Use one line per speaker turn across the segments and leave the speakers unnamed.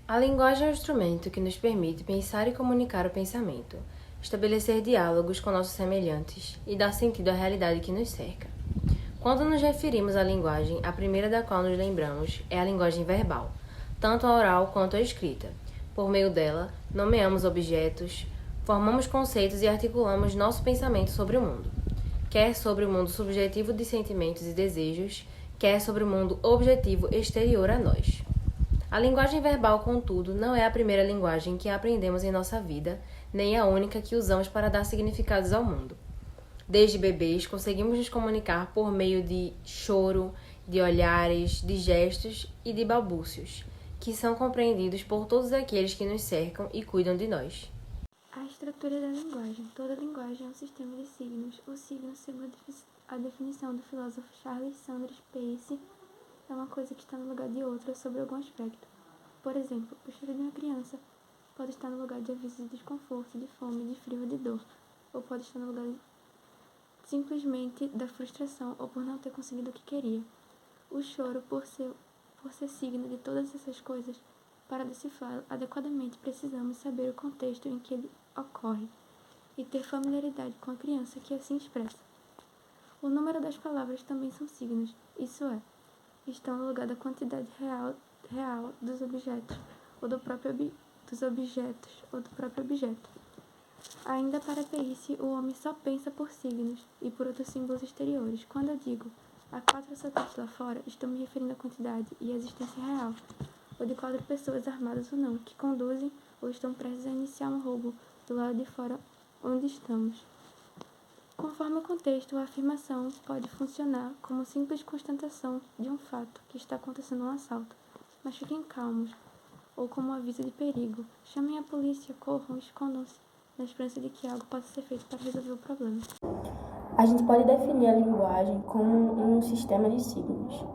A linguagem é um instrumento que nos permite pensar e comunicar o pensamento, estabelecer diálogos com nossos semelhantes e dar sentido à realidade que nos cerca. Quando nos referimos à linguagem, a primeira da qual nos lembramos é a linguagem verbal, tanto a oral quanto a escrita. Por meio dela, nomeamos objetos, formamos conceitos e articulamos nosso pensamento sobre o mundo, quer sobre o mundo subjetivo de sentimentos e desejos, quer sobre o mundo objetivo exterior a nós. A linguagem verbal, contudo, não é a primeira linguagem que aprendemos em nossa vida, nem a única que usamos para dar significados ao mundo. Desde bebês, conseguimos nos comunicar por meio de choro, de olhares, de gestos e de balbúcios, que são compreendidos por todos aqueles que nos cercam e cuidam de nós.
A estrutura da linguagem. Toda linguagem é um sistema de signos. O signo, segundo a definição do filósofo Charles Sanders Peirce, é uma coisa que está no lugar de outra sobre algum aspecto. Por exemplo, o choro de uma criança pode estar no lugar de aviso de desconforto, de fome, de frio ou de dor, ou pode estar no lugar simplesmente da frustração ou por não ter conseguido o que queria. O choro, por ser signo de todas essas coisas, para decifrá-lo adequadamente precisamos saber o contexto em que ele ocorre e ter familiaridade com a criança que assim expressa. O número das palavras também são signos, isso é, estão no lugar da quantidade real dos objetos ou do próprio objeto. Ainda para Peirce, o homem só pensa por signos e por outros símbolos exteriores. Quando eu digo há 4 assaltantes lá fora, estou me referindo à quantidade e à existência real, ou de 4 pessoas armadas ou não, que conduzem ou estão prestes a iniciar um roubo do lado de fora onde estamos. Conforme o contexto, a afirmação pode funcionar como simples constatação de um fato que está acontecendo um assalto, mas fiquem calmos, ou como aviso de perigo. Chamem a polícia, corram, escondam-se, na esperança de que algo possa ser feito para resolver o problema.
A gente pode definir a linguagem como um sistema de signos.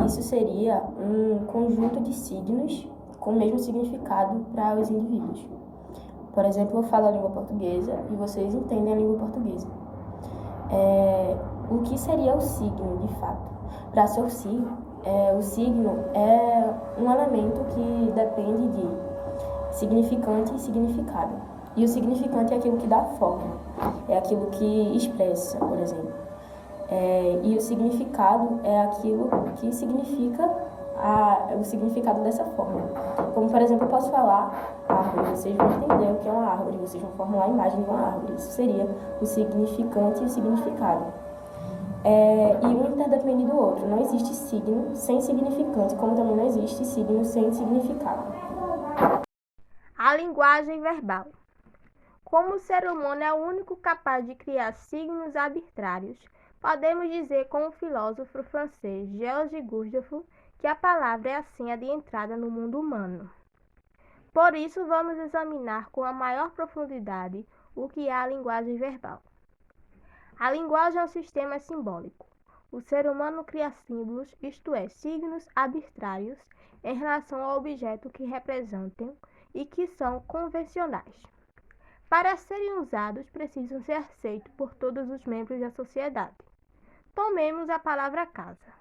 Isso seria um conjunto de signos com o mesmo significado para os indivíduos. Por exemplo, eu falo a língua portuguesa e vocês entendem a língua portuguesa. O que seria o signo, de fato? Para Saussure, o signo é um elemento que depende de significante e significado. E o significante é aquilo que dá forma, é aquilo que expressa, por exemplo. E o significado é aquilo que significa o significado dessa forma. Como, por exemplo, eu posso falar árvore, vocês vão entender o que é uma árvore, vocês vão formular a imagem de uma árvore. Isso seria o significante e o significado. E um interdepende do outro. Não existe signo sem significante, como também não existe signo sem significado.
A linguagem verbal. Como o ser humano é o único capaz de criar signos arbitrários, podemos dizer com o filósofo francês Georges Gurdjieff que a palavra é a senha de entrada no mundo humano. Por isso, vamos examinar com a maior profundidade o que é a linguagem verbal. A linguagem é um sistema simbólico. O ser humano cria símbolos, isto é, signos arbitrários, em relação ao objeto que representam e que são convencionais. Para serem usados, precisam ser aceitos por todos os membros da sociedade. Tomemos a palavra casa.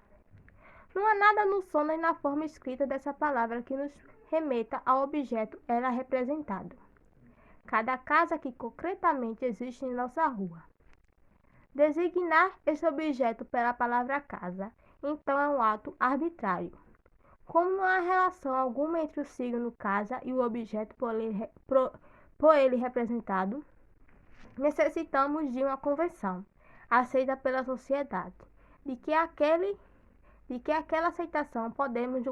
Não há nada no som nem na forma escrita dessa palavra que nos remeta ao objeto ela representado. Cada casa que concretamente existe em nossa rua. Designar esse objeto pela palavra casa, então é um ato arbitrário. Como não há relação alguma entre o signo casa e o objeto por ele representado, necessitamos de uma convenção, aceita pela sociedade, de que aquela aceitação podemos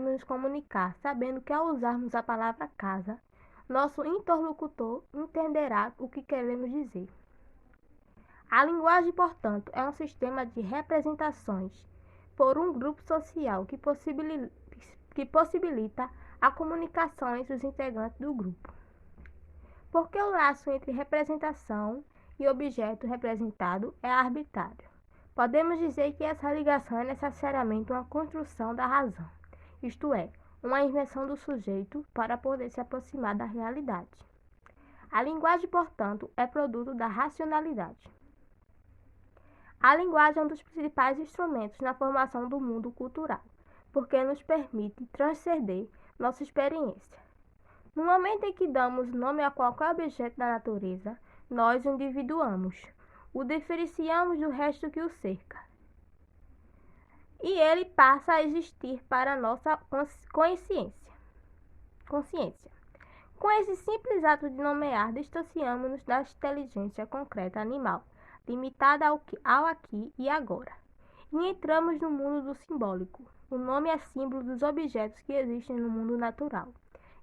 nos comunicar, sabendo que ao usarmos a palavra casa, nosso interlocutor entenderá o que queremos dizer. A linguagem, portanto, é um sistema de representações por um grupo social que possibilita a comunicação entre os integrantes do grupo. Porque o laço entre representação e objeto representado é arbitrário. Podemos dizer que essa ligação é necessariamente uma construção da razão, isto é, uma invenção do sujeito para poder se aproximar da realidade. A linguagem, portanto, é produto da racionalidade. A linguagem é um dos principais instrumentos na formação do mundo cultural. porque nos permite transcender nossa experiência. No momento em que damos nome a qualquer objeto da natureza, nós o individuamos, o diferenciamos do resto que o cerca. E ele passa a existir para a nossa consciência. Com esse simples ato de nomear, distanciamos-nos da inteligência concreta animal, limitada ao aqui e agora, e entramos no mundo do simbólico. O nome é símbolo dos objetos que existem no mundo natural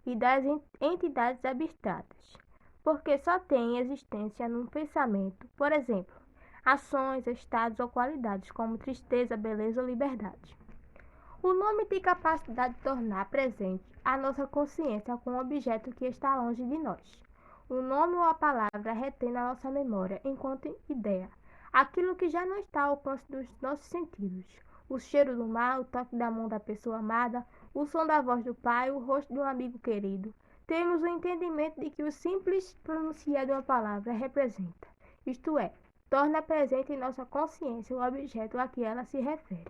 e das entidades abstratas, porque só têm existência num pensamento, por exemplo, ações, estados ou qualidades como tristeza, beleza ou liberdade. O nome tem capacidade de tornar presente a nossa consciência com um objeto que está longe de nós. O nome ou a palavra retém na nossa memória, enquanto ideia, aquilo que já não está ao alcance dos nossos sentidos. O cheiro do mar, o toque da mão da pessoa amada, o som da voz do pai, o rosto de um amigo querido. Temos o entendimento de que o simples pronunciar de uma palavra representa, isto é, torna presente em nossa consciência o objeto a que ela se refere.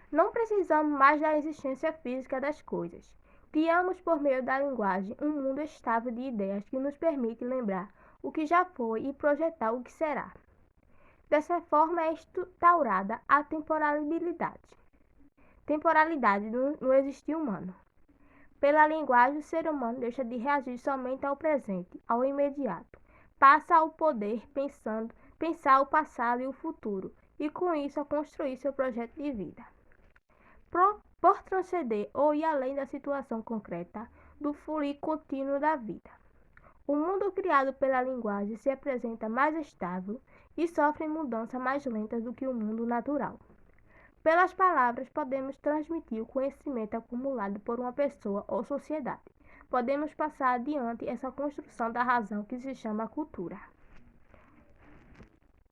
Não precisamos mais da existência física das coisas. Criamos por meio da linguagem um mundo estável de ideias que nos permite lembrar o que já foi e projetar o que será. Dessa forma é instaurada a temporalidade no existir humano. Pela linguagem, o ser humano deixa de reagir somente ao presente, ao imediato. Passa ao poder pensar o passado e o futuro, e com isso a construir seu projeto de vida. Por transcender ou ir além da situação concreta, do fluir contínuo da vida. O mundo criado pela linguagem se apresenta mais estável e sofre mudanças mais lentas do que o mundo natural. Pelas palavras, podemos transmitir o conhecimento acumulado por uma pessoa ou sociedade. Podemos passar adiante essa construção da razão que se chama cultura.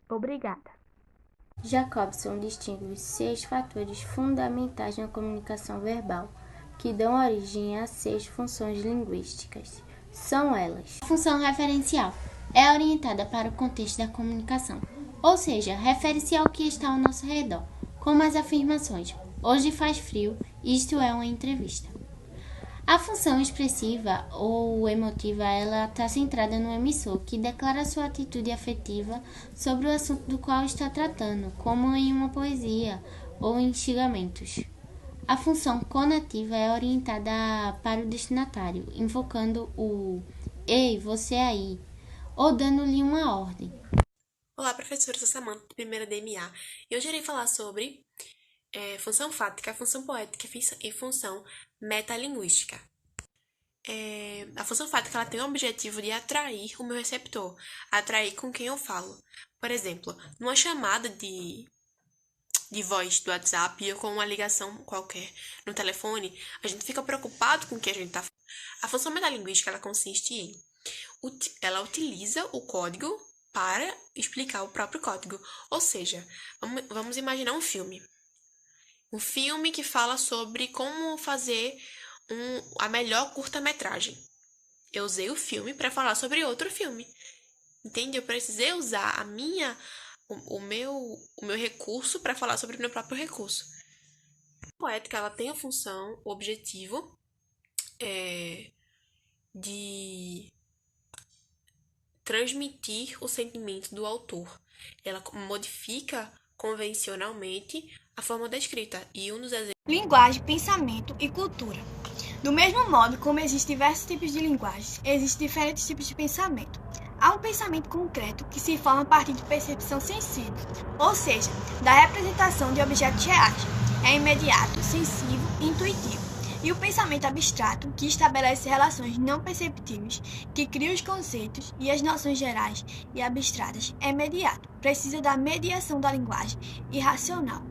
Obrigada.
Jacobson distingue os 6 fatores fundamentais na comunicação verbal, que dão origem a 6 funções linguísticas. São elas: a função referencial é orientada para o contexto da comunicação, ou seja, refere-se ao que está ao nosso redor, como as afirmações: hoje faz frio, isto é uma entrevista. A função expressiva ou emotiva, ela está centrada no emissor, que declara sua atitude afetiva sobre o assunto do qual está tratando, como em uma poesia ou em xingamentos. A função conativa é orientada para o destinatário, invocando o "Ei, você aí", ou dando-lhe uma ordem.
Olá, professora, sou Samanta, de primeira DMA, e hoje irei falar sobre função fática, função poética e função metalinguística. A função fática ela tem o objetivo de atrair o meu receptor, atrair com quem eu falo. Por exemplo, numa chamada de voz do WhatsApp ou com uma ligação qualquer no telefone, a gente fica preocupado com o que a gente está falando. A função metalinguística ela consiste em ela utiliza o código para explicar o próprio código. Ou seja, vamos imaginar um filme. Um filme que fala sobre como fazer a melhor curta-metragem. Eu usei o filme para falar sobre outro filme. Entende? Eu precisei usar o meu recurso para falar sobre o meu próprio recurso. A poética ela tem a função, o objetivo de transmitir o sentimento do autor. Ela modifica convencionalmente a forma da escrita. E um dos exemplos...
Linguagem, pensamento e cultura. Do mesmo modo como existem diversos tipos de linguagens, existem diferentes tipos de pensamento. Há um pensamento concreto que se forma a partir de percepção sensível, ou seja, da representação de objetos reais. É imediato, sensível e intuitivo. E o pensamento abstrato, que estabelece relações não perceptíveis, que cria os conceitos e as noções gerais e abstratas, é imediato, precisa da mediação da linguagem e racional.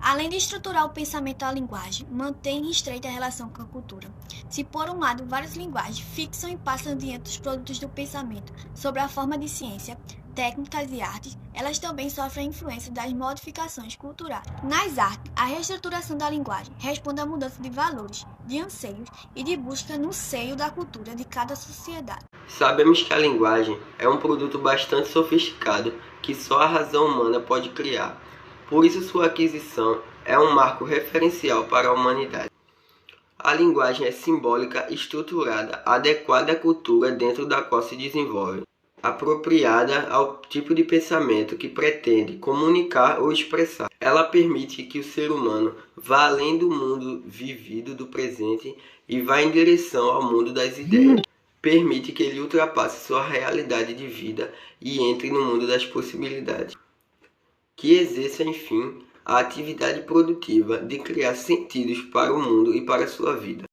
Além de estruturar o pensamento da linguagem, mantém estreita relação com a cultura. Se por um lado várias linguagens fixam e passam adiante os produtos do pensamento sobre a forma de ciência, técnicas e artes, elas também sofrem a influência das modificações culturais. Nas artes, a reestruturação da linguagem responde à mudança de valores, de anseios e de busca no seio da cultura de cada sociedade.
Sabemos que a linguagem é um produto bastante sofisticado que só a razão humana pode criar. Por isso, sua aquisição é um marco referencial para a humanidade. A linguagem é simbólica, estruturada, adequada à cultura dentro da qual se desenvolve, apropriada ao tipo de pensamento que pretende comunicar ou expressar. Ela permite que o ser humano vá além do mundo vivido do presente e vá em direção ao mundo das ideias. Permite que ele ultrapasse sua realidade de vida e entre no mundo das possibilidades. Que exerça, enfim, a atividade produtiva de criar sentidos para o mundo e para a sua vida.